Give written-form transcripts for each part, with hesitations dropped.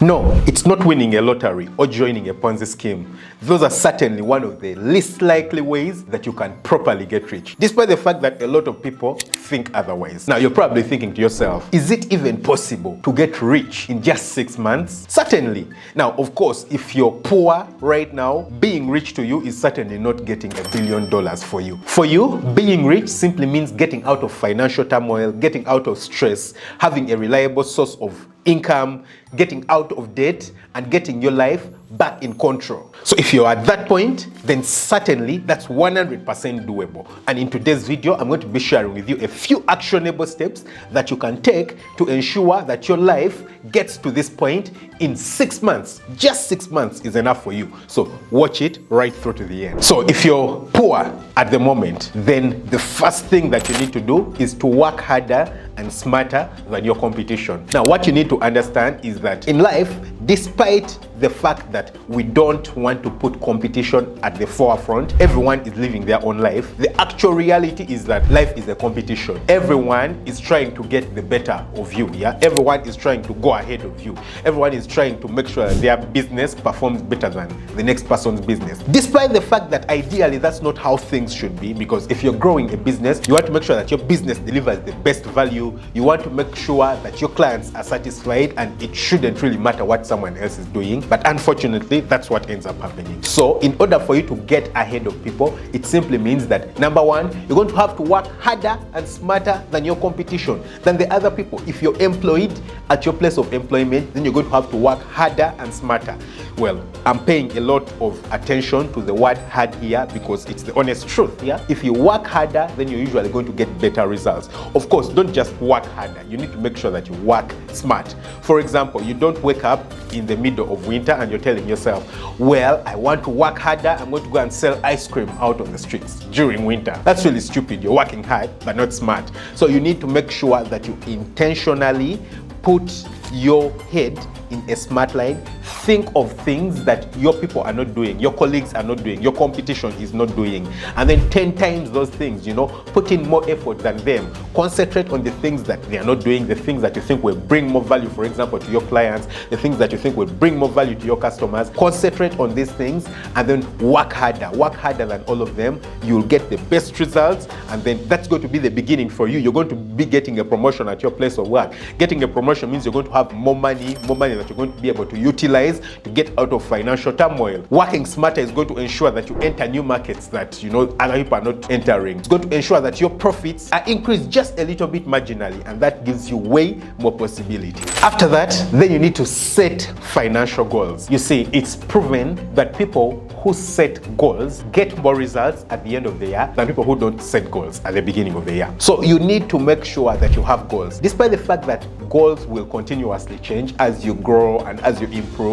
No, it's not winning a lottery or joining a Ponzi scheme. Those are certainly one of the least likely ways that you can properly get rich, despite the fact that a lot of people think otherwise. Now, you're probably thinking to yourself, is it even possible to get rich in just 6 months? Certainly. Now, of course, if you're poor right now, being rich to you is certainly not getting $1 billion for you. For you, being rich simply means getting out of financial turmoil, getting out of stress, having a reliable source of income, getting out of debt, and getting your life back in control. So if you're at that point, then certainly that's 100% doable. And in today's video, I'm going to be sharing with you a few actionable steps that you can take to ensure that your life gets to this point in 6 months. Just 6 months is enough for you. So watch it right through to the end. So if you're poor at the moment, then the first thing that you need to do is to work harder and smarter than your competition. Now, what you need to understand is that in life, despite the fact that we don't want to put competition at the forefront, everyone is living their own life. The actual reality is that life is a competition. Everyone is trying to get the better of you, yeah? Everyone is trying to go ahead of you. Everyone is trying to make sure that their business performs better than the next person's business. Despite the fact that ideally that's not how things should be, because if you're growing a business, you want to make sure that your business delivers the best value. You want to make sure that your clients are satisfied, and it shouldn't really matter what someone else is doing. But unfortunately, that's what ends up happening. So in order for you to get ahead of people, it simply means that, number one, you're going to have to work harder and smarter than your competition, than the other people. If you're employed at your place of employment, then you're going to have to work harder and smarter. Well, I'm paying a lot of attention to the word hard here because it's the honest truth, yeah? If you work harder, then you're usually going to get better results. Of course, don't just work harder. You need to make sure that you work smart. For example, you don't wake up in the middle of winter and you're telling yourself, well, I want to work harder, I'm going to go and sell ice cream out on the streets during winter. That's really stupid. You're working hard, but not smart. So you need to make sure that you intentionally put your head in a smart line. Think of things that your people are not doing, your colleagues are not doing, your competition is not doing, and then 10 times those things, put in more effort than them. Concentrate on the things that they are not doing, the things that you think will bring more value, for example, to your clients, the things that you think will bring more value to your customers. Concentrate on these things and then work harder than all of them. You'll get the best results, and then that's going to be the beginning for you. You're going to be getting a promotion at your place of work. Getting a promotion means you're going to have more money that you're going to be able to utilize to get out of financial turmoil. Working smarter is going to ensure that you enter new markets that other people are not entering. It's going to ensure that your profits are increased just a little bit marginally, and that gives you way more possibility. After that, then you need to set financial goals. You see, it's proven that people who set goals get more results at the end of the year than people who don't set goals at the beginning of the year. So you need to make sure that you have goals. Despite the fact that goals will continuously change as you grow and as you improve,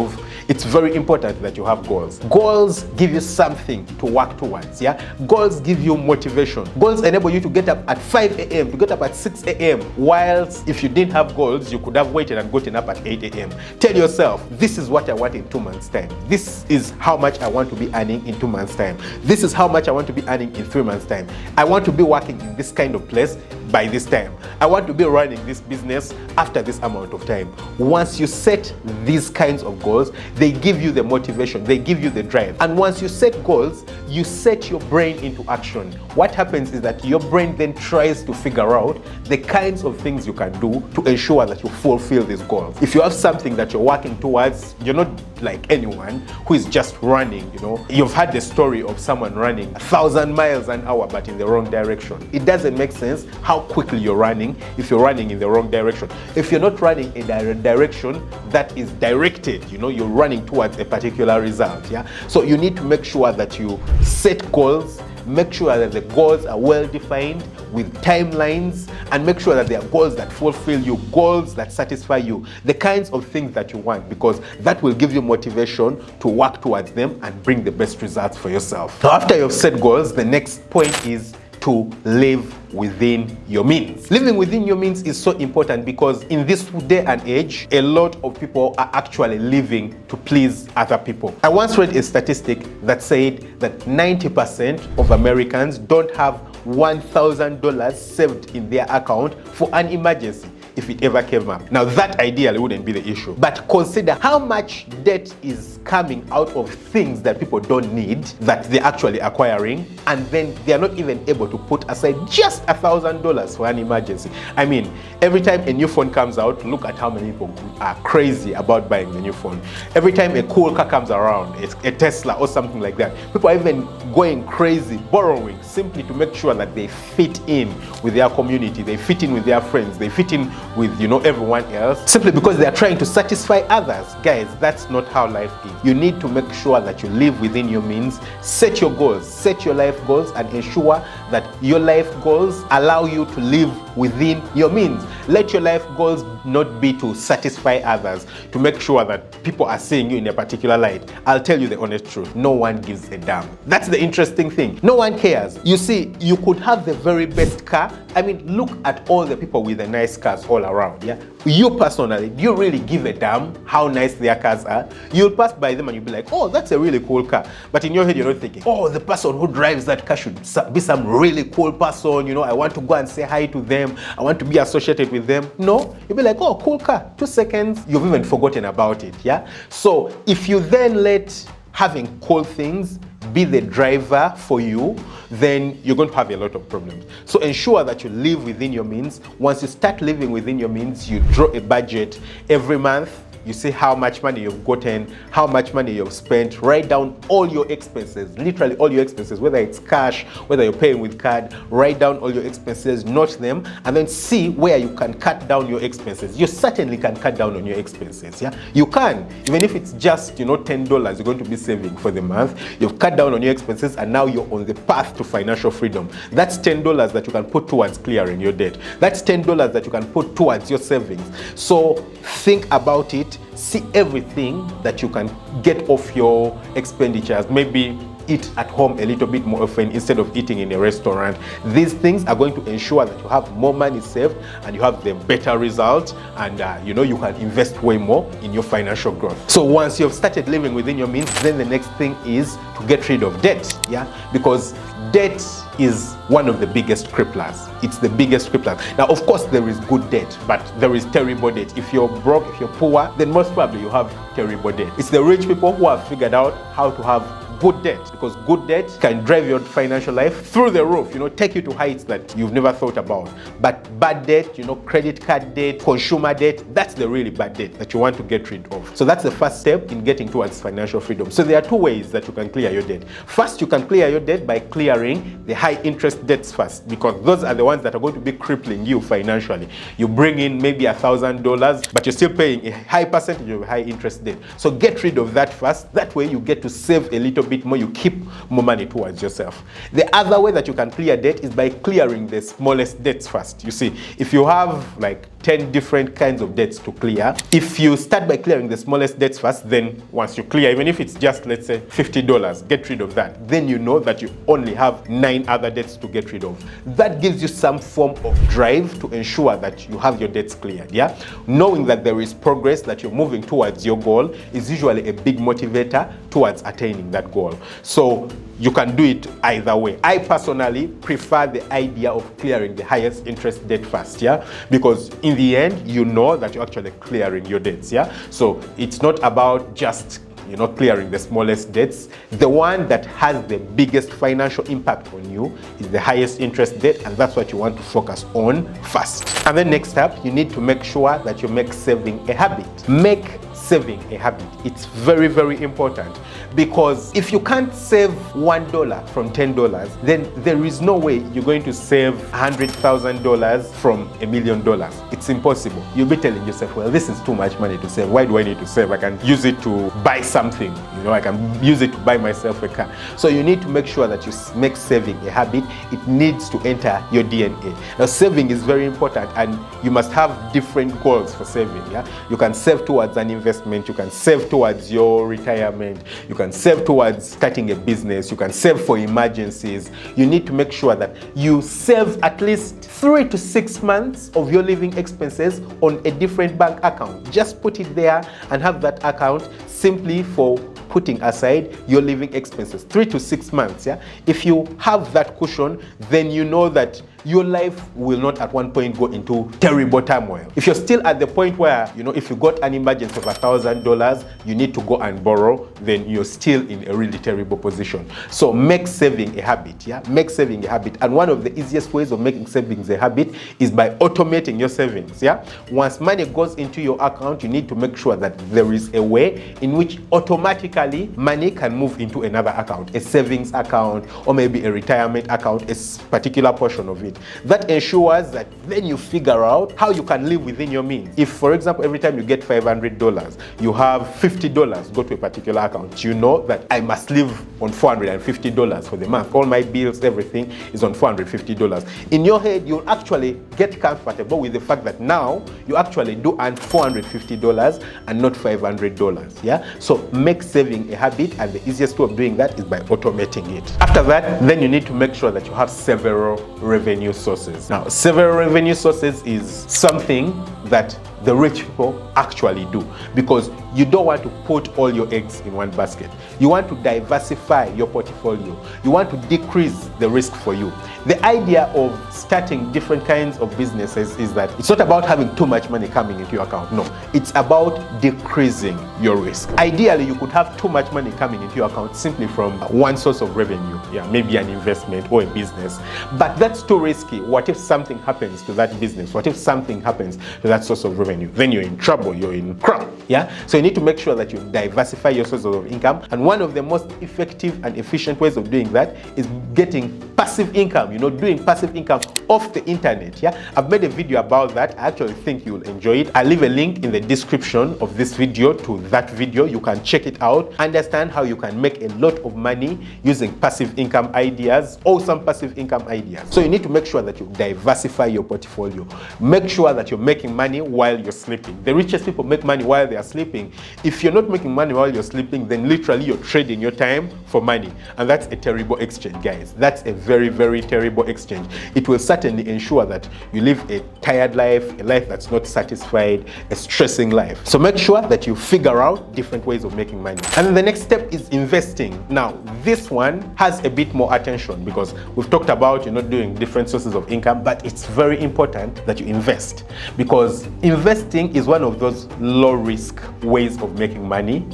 it's very important that you have goals. Goals give you something to work towards, yeah? Goals give you motivation. Goals enable you to get up at 5 a.m., to get up at 6 a.m., whilst if you didn't have goals, you could have waited and gotten up at 8 a.m. Tell yourself, this is what I want in 2 months' time. This is how much I want to be earning in 2 months' time. This is how much I want to be earning in 3 months' time. I want to be working in this kind of place by this time. I want to be running this business after this amount of time. Once you set these kinds of goals, they give you the motivation, they give you the drive. And once you set goals, you set your brain into action. What happens is that your brain then tries to figure out the kinds of things you can do to ensure that you fulfill these goals. If you have something that you're working towards, you're not like anyone who is just running, You've heard the story of someone running 1,000 miles an hour but in the wrong direction. It doesn't make sense how quickly you're running if you're running in the wrong direction. If you're not running in a direction that is directed, you're running towards a particular result, yeah? So you need to make sure that you set goals, make sure that the goals are well defined with timelines, and make sure that they are goals that fulfill you, goals that satisfy you, the kinds of things that you want, because that will give you motivation to work towards them and bring the best results for yourself. So after you've set goals, the next point is to live within your means. Living within your means is so important because in this day and age, a lot of people are actually living to please other people. I once read a statistic that said that 90% of Americans don't have $1,000 saved in their account for an emergency. if it ever came up. Now that ideally wouldn't be the issue, but consider how much debt is coming out of things that people don't need, that they're actually acquiring, and then they're not even able to put aside just $1,000 for an emergency. I mean, every time a new phone comes out, look at how many people are crazy about buying the new phone. Every time a cool car comes around, a Tesla or something like that, people are even going crazy, borrowing simply to make sure that they fit in with their community, they fit in with their friends, they fit in with, you know, everyone else, simply because they are trying to satisfy others. Guys, that's not how life is. You need to make sure that you live within your means, set your goals, set your life goals, and ensure that your life goals allow you to live within your means. Let your life goals not be to satisfy others, to make sure that people are seeing you in a particular light. I'll tell you the honest truth, no one gives a damn. That's the interesting thing. No one cares. You see, you could have the very best car. I mean, look at all the people with the nice cars all around, yeah? You personally, do you really give a damn how nice their cars are? You'll pass by them and you'll be like, oh, that's a really cool car. But in your head, you're not thinking, oh, the person who drives that car should be some really cool person, you know, I want to go and say hi to them, I want to be associated with them. No, you'll be like, oh, cool car. 2 seconds, you've even forgotten about it, yeah? So if you then let having cool things be the driver for you, then you're going to have a lot of problems. So ensure that you live within your means. Once you start living within your means, you draw a budget every month. You see how much money you've gotten, how much money you've spent. Write down all your expenses, literally all your expenses, whether it's cash, whether you're paying with card. Write down all your expenses, note them, and then see where you can cut down your expenses. You certainly can cut down on your expenses, yeah? You can, even if it's just, you know, $10 you're going to be saving for the month. You've cut down on your expenses and now you're on the path to financial freedom. That's $10 that you can put towards clearing your debt. That's $10 that you can put towards your savings. So think about it. See everything that you can get off your expenditures. Maybe eat at home a little bit more often instead of eating in a restaurant. These things are going to ensure that you have more money saved and you have the better result, and you know, you can invest way more in your financial growth. So once you've started living within your means, then the next thing is to get rid of debt, yeah? Because debt is one of the biggest cripplers. It's the biggest crippler. Now, of course, there is good debt, but there is terrible debt. If you're broke, if you're poor, then most probably you have terrible debt. It's the rich people who have figured out how to have good debt, because good debt can drive your financial life through the roof, you know, take you to heights that you've never thought about. But bad debt, you know, credit card debt, consumer debt, that's the really bad debt that you want to get rid of. So that's the first step in getting towards financial freedom. So there are 2 ways that you can clear your debt. First, you can clear your debt by clearing the high interest debts first, because those are the ones that are going to be crippling you financially. You bring in maybe $1,000, but you're still paying a high percentage of high interest debt. So get rid of that first. That way you get to save a little bit more, you keep more money towards yourself. The other way that you can clear debt is by clearing the smallest debts first. You see, if you have like 10 different kinds of debts to clear, if you start by clearing the smallest debts first, then once you clear, even if it's just, let's say, $50, get rid of that. Then you know that you only have 9 other debts to get rid of. That gives you some form of drive to ensure that you have your debts cleared, yeah? Knowing that there is progress, that you're moving towards your goal, is usually a big motivator towards attaining that goal. So you can do it either way. I personally prefer the idea of clearing the highest interest debt first, yeah? Because in the end, you know that you're actually clearing your debts, yeah? So it's not about just, you know, clearing the smallest debts. The one that has the biggest financial impact on you is the highest interest debt, and that's what you want to focus on first. And then next up, you need to make sure that you make saving a habit. Make saving a habit. It's very, very important, because if you can't save $1 from $10, then there is no way you're going to save $100,000 from $1 million. It's impossible. You'll be telling yourself, well, this is too much money to save. Why do I need to save? I can use it to buy something. You know, I can use it to buy myself a car. So you need to make sure that you make saving a habit. It needs to enter your DNA. Now, saving is very important, and you must have different goals for saving. Yeah, you can save towards an investment. You can save towards your retirement. You can save towards starting a business. You can save for emergencies. You need to make sure that you save at least 3 to 6 months of your living expenses on a different bank account. Just put it there and have that account simply for putting aside your living expenses. 3 to 6 months, yeah? If you have that cushion, then you know that your life will not at one point go into terrible turmoil. If you're still at the point where, if you got an emergency of $1,000, you need to go and borrow, then you're still in a really terrible position. So make saving a habit, Make saving a habit. And one of the easiest ways of making savings a habit is by automating your savings, Once money goes into your account, you need to make sure that there is a way in which automatically money can move into another account, a savings account, or maybe a retirement account, a particular portion of it. That ensures that then you figure out how you can live within your means. If, for example, every time you get $500, you have $50 go to a particular account, you know that I must live on $450 for the month. All my bills, everything is on $450. In your head, you'll actually get comfortable with the fact that now you actually do earn $450 and not $500, So make saving a habit, and the easiest way of doing that is by automating it. After that, then you need to make sure that you have several revenue sources. Now, several revenue sources is something that the rich people actually do, because you don't want to put all your eggs in one basket. You want to diversify your portfolio. You want to decrease the risk for you. The idea of starting different kinds of businesses is that it's not about having too much money coming into your account. No, it's about decreasing your risk. Ideally, you could have too much money coming into your account simply from one source of revenue, maybe an investment or a business. But that's too risky. What if something happens to that business? What if something happens to that source of revenue? Then you're in trouble, you're in crap, So you need to make sure that you diversify your sources of income. And one of the most effective and efficient ways of doing that is getting passive income, doing passive income off the internet, I've made a video about that. I actually think you'll enjoy it. I'll leave a link in the description of this video to that video. You can check it out, understand how you can make a lot of money using passive income ideas, awesome passive income ideas. So you need to make sure that you diversify your portfolio. Make sure that you're making money while you're sleeping. The richest people make money while they are sleeping. If you're not making money while you're sleeping, then literally you're trading your time for money. And that's a terrible exchange, guys. That's a very, very terrible exchange. It will certainly ensure that you live a tired life, a life that's not satisfied, a stressing life. So make sure that you figure out different ways of making money. And then the next step is investing. Now, this one has a bit more attention because we've talked about, doing different sources of income, but it's very important that you invest, because investing is one of those low risk ways of making money,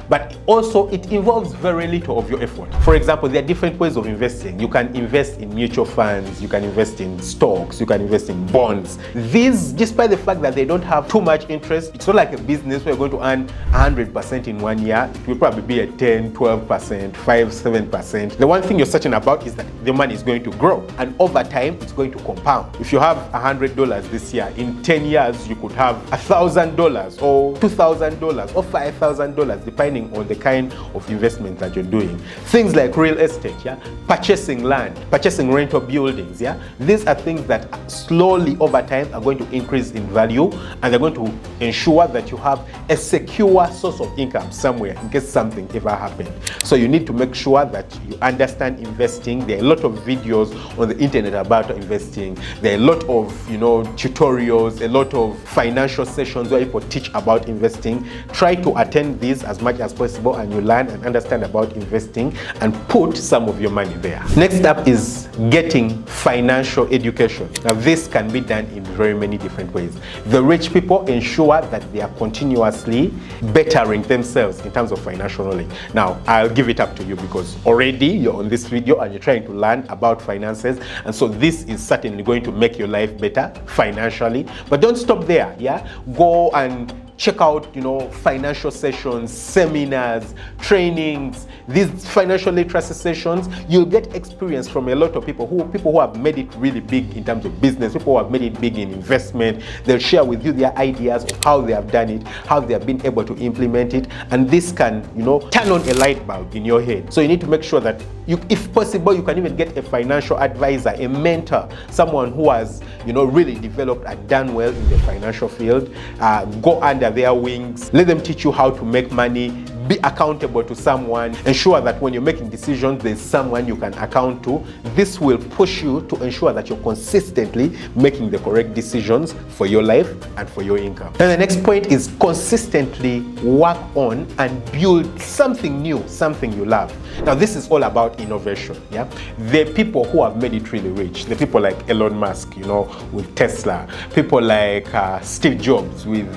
But also it involves very little of your effort. For example, there are different ways of investing. You can invest in mutual funds, you can invest in stocks, you can invest in bonds. These, despite the fact that they don't have too much interest, it's not like a business where you're going to earn 100% in 1 year. It will probably be a 10, 12%, 5, 7%. The one thing you're certain about is that the money is going to grow, and over time it's going to compound. If you have $100 this year, in 10 years you could have $1,000 or $2,000 or $5,000, depending on the kind of investment that you're doing. Things like real estate, purchasing land, purchasing rental buildings, These are things that slowly over time are going to increase in value, and they're going to ensure that you have a secure source of income somewhere in case something ever happened. So you need to make sure that you understand investing. There are a lot of videos on the internet about investing. There are a lot of tutorials, a lot of financial sessions where people teach about investing. Try to attend these as much as possible, and you learn and understand about investing and put some of your money there. Next up is getting financial education. Now, this can be done in very many different ways. The rich people ensure that they are continuously bettering themselves in terms of financial knowledge. Now, I'll give it up to you because already you're on this video and you're trying to learn about finances, and so this is certainly going to make your life better financially. But don't stop there, Go and check out, financial sessions, seminars, trainings, these financial literacy sessions. You'll get experience from a lot of people who have made it really big in terms of business, people who have made it big in investment. They'll share with you their ideas of how they have done it, how they have been able to implement it, and this can, turn on a light bulb in your head. So you need to make sure that if possible, you can even get a financial advisor, a mentor, someone who has, really developed and done well in the financial field. Go under their wings, let them teach you how to make money, be accountable to someone. Ensure that when you're making decisions, there's someone you can account to. This will push you to ensure that you're consistently making the correct decisions for your life and for your income. And the next point is consistently work on and build something new, something you love. Now, this is all about innovation. Yeah, the people who have made it really rich, the people like Elon Musk, with Tesla, people like Steve Jobs with,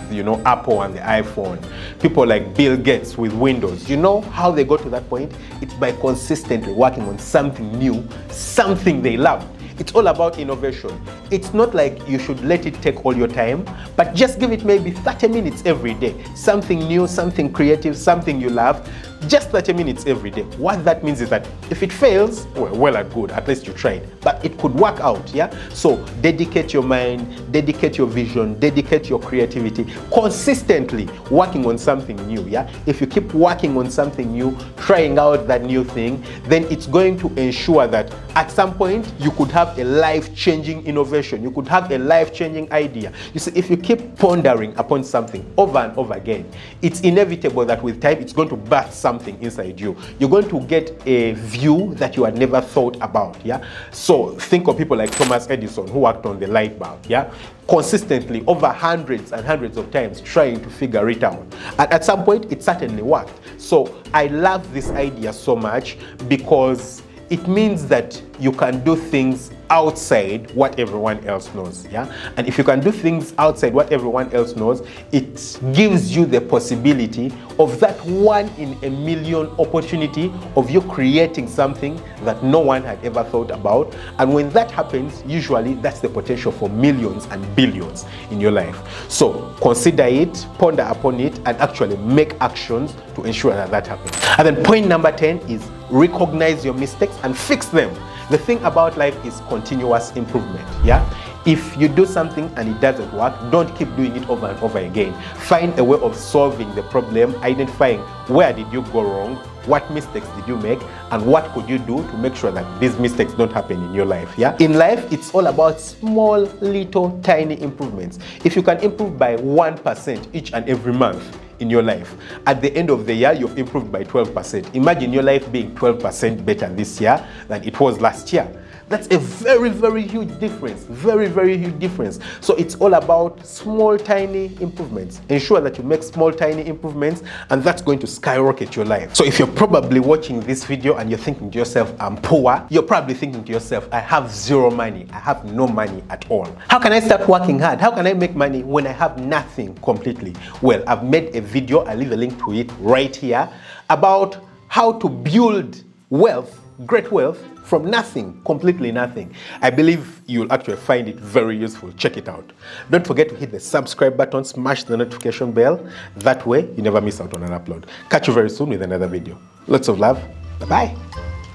Apple and the iPhone, people like Bill Gates with Windows. You know how they got to that point? It's by consistently working on something new, something they love. It's all about innovation. It's not like you should let it take all your time, but just give it maybe 30 minutes every day. Something new, something creative, something you love. Just 30 minutes every day. What that means is that if it fails, well and good, at least you tried. But it could work out, yeah? So dedicate your mind, dedicate your vision, dedicate your creativity, consistently working on something new, yeah? If you keep working on something new, trying out that new thing, then it's going to ensure that at some point you could have a life-changing innovation. You could have a life-changing idea. You see, if you keep pondering upon something over and over again, it's inevitable that with time it's going to birth something inside you. You're going to get a view that you had never thought about, yeah? So think of people like Thomas Edison, who worked on the light bulb, yeah? Consistently over hundreds and hundreds of times trying to figure it out. And at some point, it certainly worked. So I love this idea so much because it means that you can do things outside what everyone else knows, yeah? And if you can do things outside what everyone else knows, it gives you the possibility of that 1 in a million opportunity of you creating something that no one had ever thought about. And when that happens, usually that's the potential for millions and billions in your life. So consider it, ponder upon it, and actually make actions to ensure that that happens. And then point number 10 is recognize your mistakes and fix them. The thing about life is continuous improvement, yeah? If you do something and it doesn't work, don't keep doing it over and over again. Find a way of solving the problem, identifying where did you go wrong, what mistakes did you make, and what could you do to make sure that these mistakes don't happen in your life, yeah? In life, it's all about small, little, tiny improvements. If you can improve by 1% each and every month in your life, at the end of the year, you've improved by 12%. Imagine your life being 12% better this year than it was last year. That's a very, very huge difference. Very, very huge difference. So it's all about small, tiny improvements. Ensure that you make small, tiny improvements, and that's going to skyrocket your life. So if you're probably watching this video and you're thinking to yourself, I'm poor, you're probably thinking to yourself, I have zero money. I have no money at all. How can I start working hard? How can I make money when I have nothing completely? Well, I've made a video, I'll leave a link to it right here, about how to build wealth, great wealth, from nothing, completely nothing. I believe you'll actually find it very useful. Check it out. Don't forget to hit the subscribe button, smash the notification bell. That way, you never miss out on an upload. Catch you very soon with another video. Lots of love. Bye-bye.